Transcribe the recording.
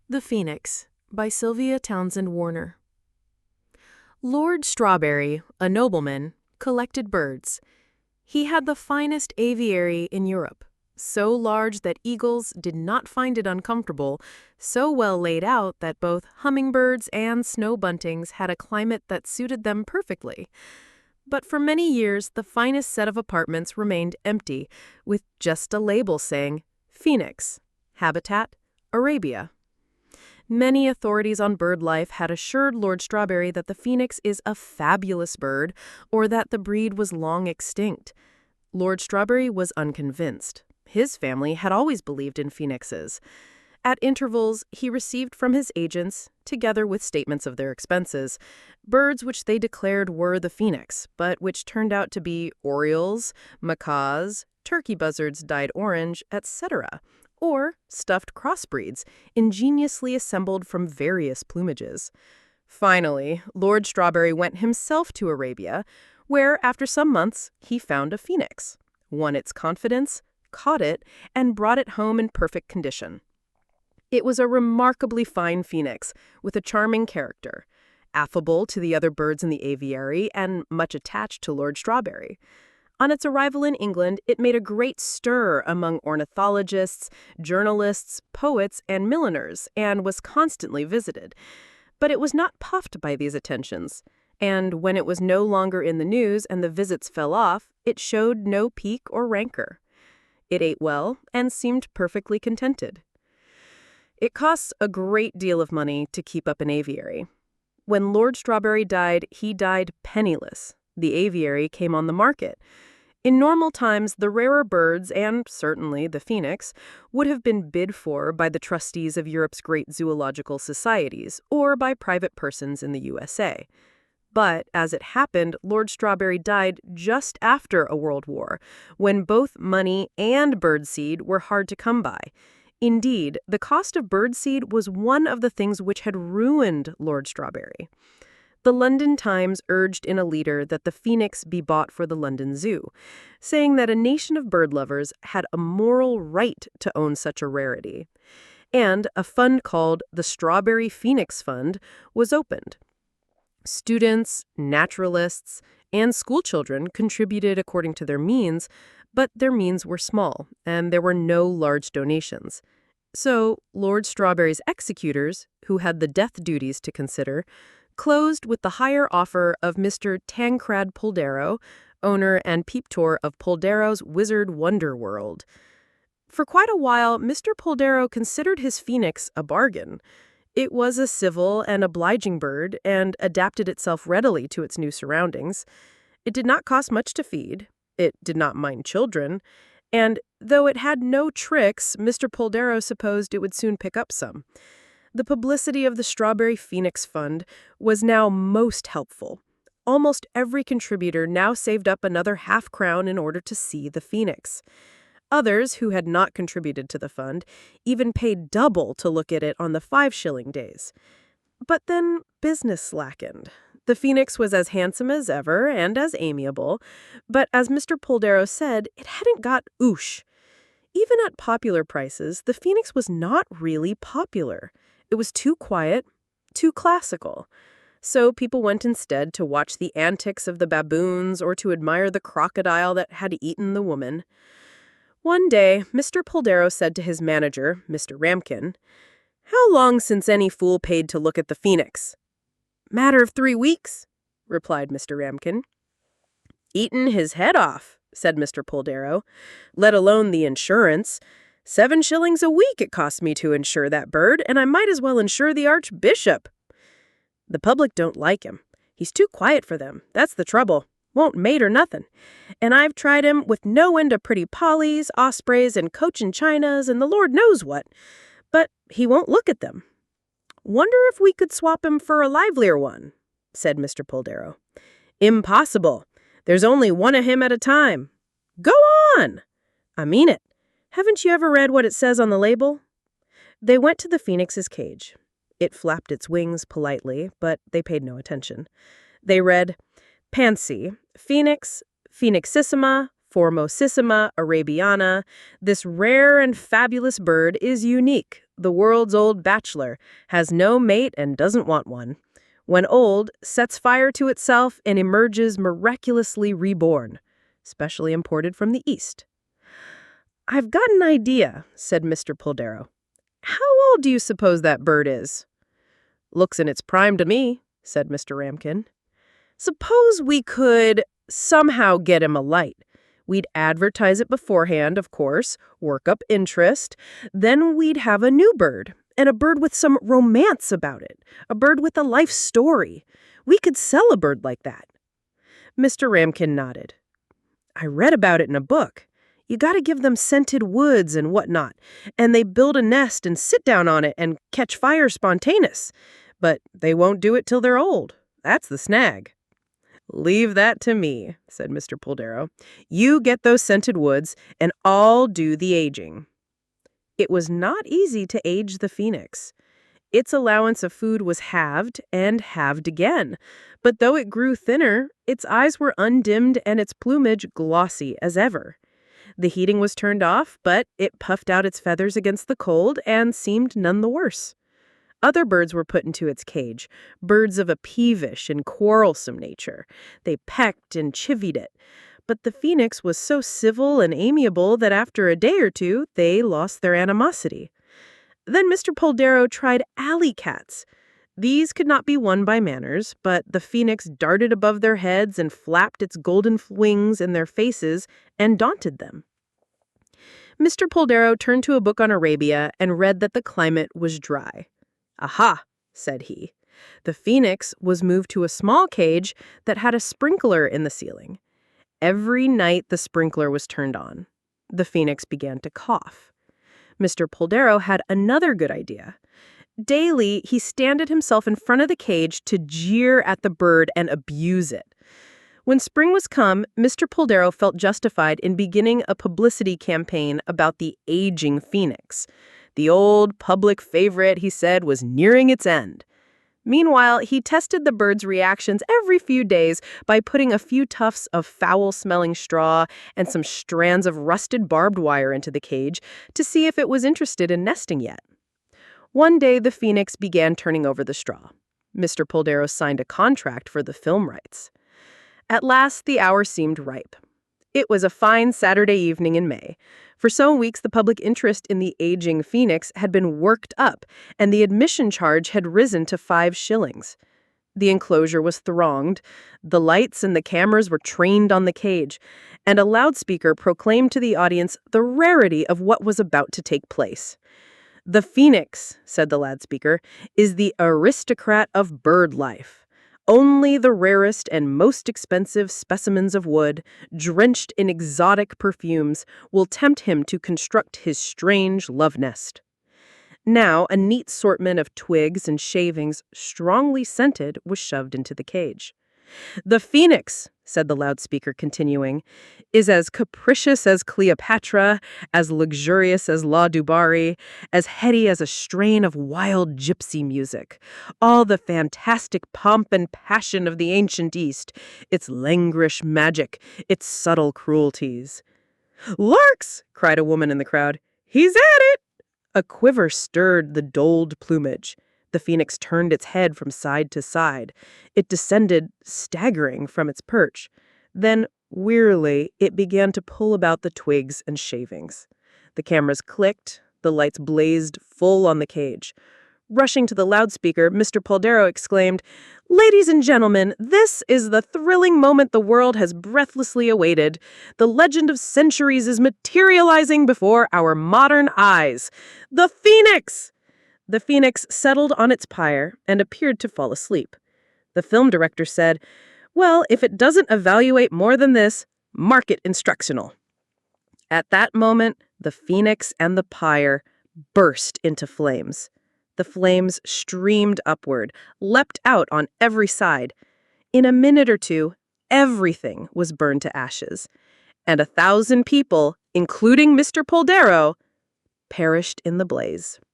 The Phoenix by Sylvia Townsend Warner. Lord Strawberry, a nobleman, collected birds. He had the finest aviary in Europe, so large that eagles did not find it uncomfortable, so well laid out that both hummingbirds and snow buntings had a climate that suited them perfectly. But for many years, the finest set of apartments remained empty, with just a label saying, Phoenix, Habitat, Arabia. Many authorities on bird life had assured Lord Strawberry that the phoenix is a fabulous bird, or that the breed was long extinct. Lord Strawberry was unconvinced. His family had always believed in phoenixes. At intervals, he received from his agents, together with statements of their expenses, birds which they declared were the phoenix, but which turned out to be orioles, macaws, turkey buzzards dyed orange, etc., or stuffed crossbreeds, ingeniously assembled from various plumages. Finally, Lord Strawberry went himself to Arabia, where, after some months, he found a phoenix, won its confidence, caught it, and brought it home in perfect condition. It was a remarkably fine phoenix, with a charming character, affable to the other birds in the aviary, and much attached to Lord Strawberry. On its arrival in England, it made a great stir among ornithologists, journalists, poets, and milliners, and was constantly visited. But it was not puffed by these attentions, and when it was no longer in the news and the visits fell off, it showed no pique or rancor. It ate well and seemed perfectly contented. It costs a great deal of money to keep up an aviary. When Lord Strawberry died, he died penniless. The aviary came on the market. In normal times, the rarer birds, and certainly the phoenix, would have been bid for by the trustees of Europe's great zoological societies or by private persons in the USA. But, as it happened, Lord Strawberry died just after a world war, when both money and birdseed were hard to come by. Indeed, the cost of birdseed was one of the things which had ruined Lord Strawberry. The London Times urged in a leader that the phoenix be bought for the London Zoo, saying that a nation of bird lovers had a moral right to own such a rarity. And a fund called the Strawberry Phoenix Fund was opened. Students, naturalists, and schoolchildren contributed according to their means, but their means were small, and there were no large donations. So, Lord Strawberry's executors, who had the death duties to consider, closed with the higher offer of Mr. Tancred Poldero, owner and peeptor of Poldero's Wizard Wonder World. For quite a while, Mr. Poldero considered his phoenix a bargain. It was a civil and obliging bird and adapted itself readily to its new surroundings. It did not cost much to feed. It did not mind children. And though it had no tricks, Mr. Poldero supposed it would soon pick up some. The publicity of the Strawberry Phoenix Fund was now most helpful. Almost every contributor now saved up another half-crown in order to see the phoenix. Others, who had not contributed to the fund, even paid double to look at it on the 5-shilling days. But then business slackened. The phoenix was as handsome as ever and as amiable, but as Mr. Poldero said, it hadn't got oosh. Even at popular prices, the phoenix was not really popular. It was too quiet, too classical. So people went instead to watch the antics of the baboons or to admire the crocodile that had eaten the woman. One day, Mr. Poldero said to his manager, Mr. Ramkin, "How long since any fool paid to look at the phoenix?" "Matter of 3 weeks," replied Mr. Ramkin. "Eaten his head off," said Mr. Poldero, "let alone the insurance. 7 shillings a week it cost me to insure that bird, and I might as well insure the Archbishop. The public don't like him. He's too quiet for them. That's the trouble. Won't mate or nothing. And I've tried him with no end of pretty pollies, ospreys, and Cochin Chinas, and the Lord knows what. But he won't look at them. Wonder if we could swap him for a livelier one," said Mr. Poldero. "Impossible. There's only one of him at a time." "Go on!" "I mean it. Haven't you ever read what it says on the label?" They went to the phoenix's cage. It flapped its wings politely, but they paid no attention. They read, "Pansy, Phoenix, Phoenixissima, Formosissima arabiana, this rare and fabulous bird is unique, the world's old bachelor, has no mate and doesn't want one. When old, sets fire to itself and emerges miraculously reborn, specially imported from the East. "I've got an idea," said Mr. Poldero. "How old do you suppose that bird is?" "Looks in its prime to me," said Mr. Ramkin. "Suppose we could somehow get him a light. We'd advertise it beforehand, of course, work up interest. Then we'd have a new bird, and a bird with some romance about it, a bird with a life story. We could sell a bird like that." Mr. Ramkin nodded. "I read about it in a book. You got to give them scented woods and whatnot, and they build a nest and sit down on it and catch fire spontaneous. But they won't do it till they're old. That's the snag." "Leave that to me," said Mr. Poldero. "You get those scented woods, and I'll do the aging." It was not easy to age the phoenix. Its allowance of food was halved and halved again. But though it grew thinner, its eyes were undimmed and its plumage glossy as ever. The heating was turned off, but it puffed out its feathers against the cold and seemed none the worse. Other birds were put into its cage, birds of a peevish and quarrelsome nature. They pecked and chivied it. But the phoenix was so civil and amiable that after a day or two, they lost their animosity. Then Mr. Poldero tried alley cats. These could not be won by manners, but the phoenix darted above their heads and flapped its golden wings in their faces and daunted them. Mr. Poldero turned to a book on Arabia and read that the climate was dry. "Aha," said he. The phoenix was moved to a small cage that had a sprinkler in the ceiling. Every night the sprinkler was turned on. The phoenix began to cough. Mr. Poldero had another good idea. Daily, he standed himself in front of the cage to jeer at the bird and abuse it. When spring was come, Mr. Poldero felt justified in beginning a publicity campaign about the aging phoenix. The old public favorite, he said, was nearing its end. Meanwhile, he tested the bird's reactions every few days by putting a few tufts of foul-smelling straw and some strands of rusted barbed wire into the cage to see if it was interested in nesting yet. One day, the phoenix began turning over the straw. Mr. Poldero signed a contract for the film rights. At last, the hour seemed ripe. It was a fine Saturday evening in May. For some weeks, the public interest in the aging phoenix had been worked up, and the admission charge had risen to 5 shillings. The enclosure was thronged, the lights and the cameras were trained on the cage, and a loudspeaker proclaimed to the audience the rarity of what was about to take place. "The phoenix," said the loudspeaker, "is the aristocrat of bird life. Only the rarest and most expensive specimens of wood, drenched in exotic perfumes, will tempt him to construct his strange love nest." Now, a neat assortment of twigs and shavings, strongly scented, was shoved into the cage. "The phoenix," said the loudspeaker, continuing, "is as capricious as Cleopatra, as luxurious as La Dubarry, as heady as a strain of wild gypsy music. All the fantastic pomp and passion of the ancient East, its languorous magic, its subtle cruelties." "Larks!" cried a woman in the crowd. "He's at it!" A quiver stirred the dulled plumage. The phoenix turned its head from side to side. It descended, staggering, from its perch. Then, wearily, it began to pull about the twigs and shavings. The cameras clicked, the lights blazed full on the cage. Rushing to the loudspeaker, Mr. Poldero exclaimed, "Ladies and gentlemen, this is the thrilling moment the world has breathlessly awaited. The legend of centuries is materializing before our modern eyes. The phoenix!" The phoenix settled on its pyre and appeared to fall asleep. The film director said, "Well, if it doesn't evaluate more than this, mark it instructional." At that moment, the phoenix and the pyre burst into flames. The flames streamed upward, leapt out on every side. In a minute or two, everything was burned to ashes, and 1,000 people, including Mr. Poldero, perished in the blaze.